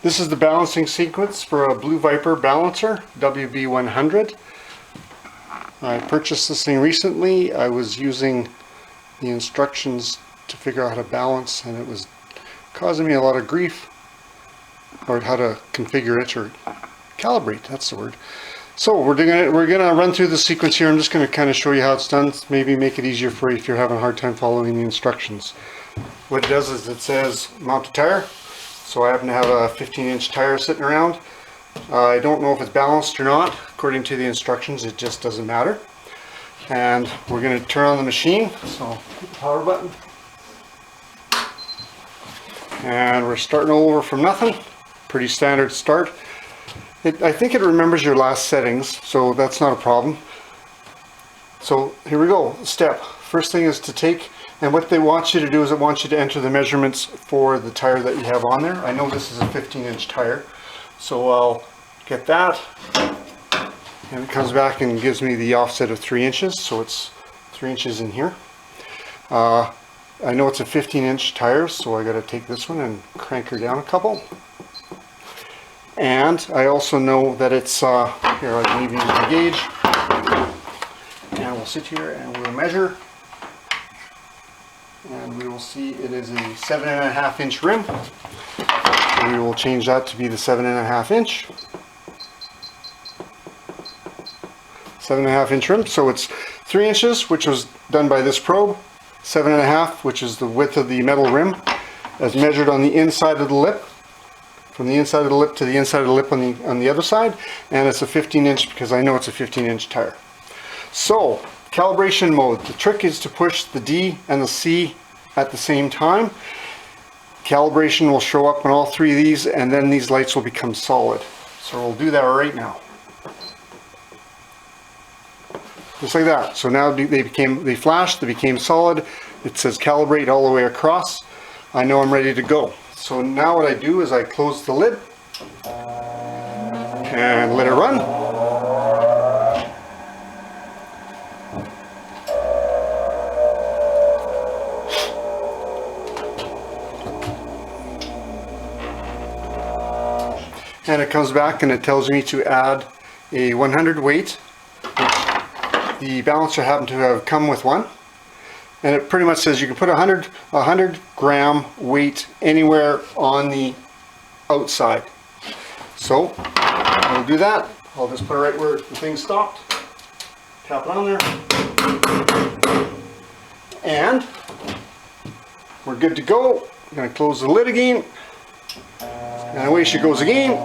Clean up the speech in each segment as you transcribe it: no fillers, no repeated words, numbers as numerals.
This is the balancing sequence for a Blue Viper balancer, WB100. I purchased this thing recently. I was using the instructions to figure out how to balance, and it was causing me a lot of grief, or how to configure it, or calibrate, that's the word. So we're gonna run through the sequence here. I'm just gonna kind of show you how it's done, maybe make it easier for you if you're having a hard time following the instructions. What it does is it says mount a tire. So I happen to have a 15-inch tire sitting around. I don't know if it's balanced or not. According to the instructions, it just doesn't matter. And we're going to turn on the machine. So hit the power button. And we're starting all over from nothing. Pretty standard start. I think it remembers your last settings, so that's not a problem. So here we go. Step. First thing is to take, and what they want you to do is it wants you to enter the measurements for the tire that you have on there. I know this is a 15-inch tire, so I'll get that. And it comes back and gives me the offset of 3 inches, so it's 3 inches in here. I know it's a 15-inch tire, so I got to take this one and crank her down a couple. And I also know that it's, here I can even use the gauge. And we'll sit here and we'll measure. And we will see it is a 7.5 inch rim. So we will change that to be the 7.5 inch. 7.5 inch rim. So it's 3 inches, which was done by this probe. 7.5, which is the width of the metal rim, as measured on the inside of the lip. From the inside of the lip to the inside of the lip on the other side. And it's a 15 inch because I know it's a 15-inch tire. So, calibration mode. The trick is to push the D and the C at the same time. Calibration will show up on all three of these, and then these lights will become solid. So we'll do that right now. Just like that. So now they flashed, they became solid. It says calibrate all the way across. I know I'm ready to go. So now what I do is I close the lid and let it run. And it comes back and it tells me to add a 100 weight. The balancer happened to have come with one. And it pretty much says you can put a 100 gram weight anywhere on the outside. So I'll do that. I'll just put it right where the thing stopped. Tap it on there. And we're good to go. I'm going to close the lid again. And away she goes again.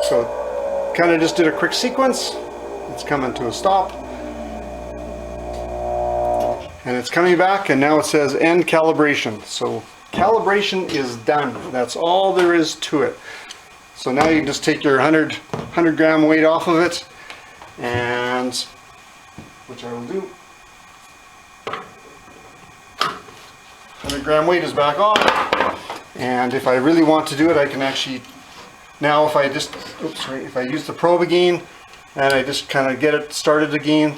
So kind of just did a quick sequence. It's coming to a stop. And it's coming back, and now it says end calibration. So calibration is done. That's all there is to it. So now you can just take your 100 gram weight off of it, and which I will do. 100 gram weight is back on. And if I really want to do it, I can actually, now if I just, if I use the probe again and I just kind of get it started again,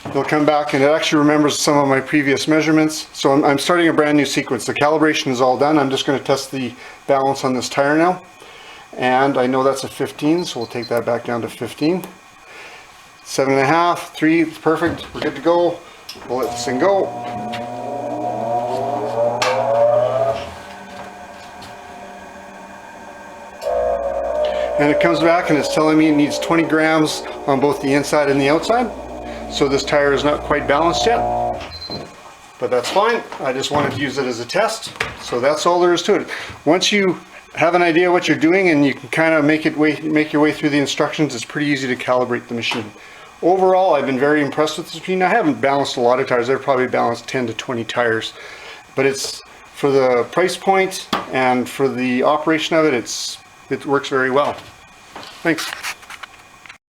it'll come back and it actually remembers some of my previous measurements. So I'm starting a brand new sequence. The calibration is all done. I'm just going to test the balance on this tire now. And I know that's a 15, so we'll take that back down to 15. 7.5, 3, it's perfect. We're good to go. We'll let this thing go. And it comes back and it's telling me it needs 20 grams on both the inside and the outside. So this tire is not quite balanced yet, but that's fine. I just wanted to use it as a test. So that's all there is to it. Once you have an idea what you're doing and you can kind of make your way through the instructions, it's pretty easy to calibrate the machine. Overall, I've been very impressed with this machine. I haven't balanced a lot of tires. I've probably balanced 10 to 20 tires, but it's for the price point and for the operation of it, it works very well. Thanks.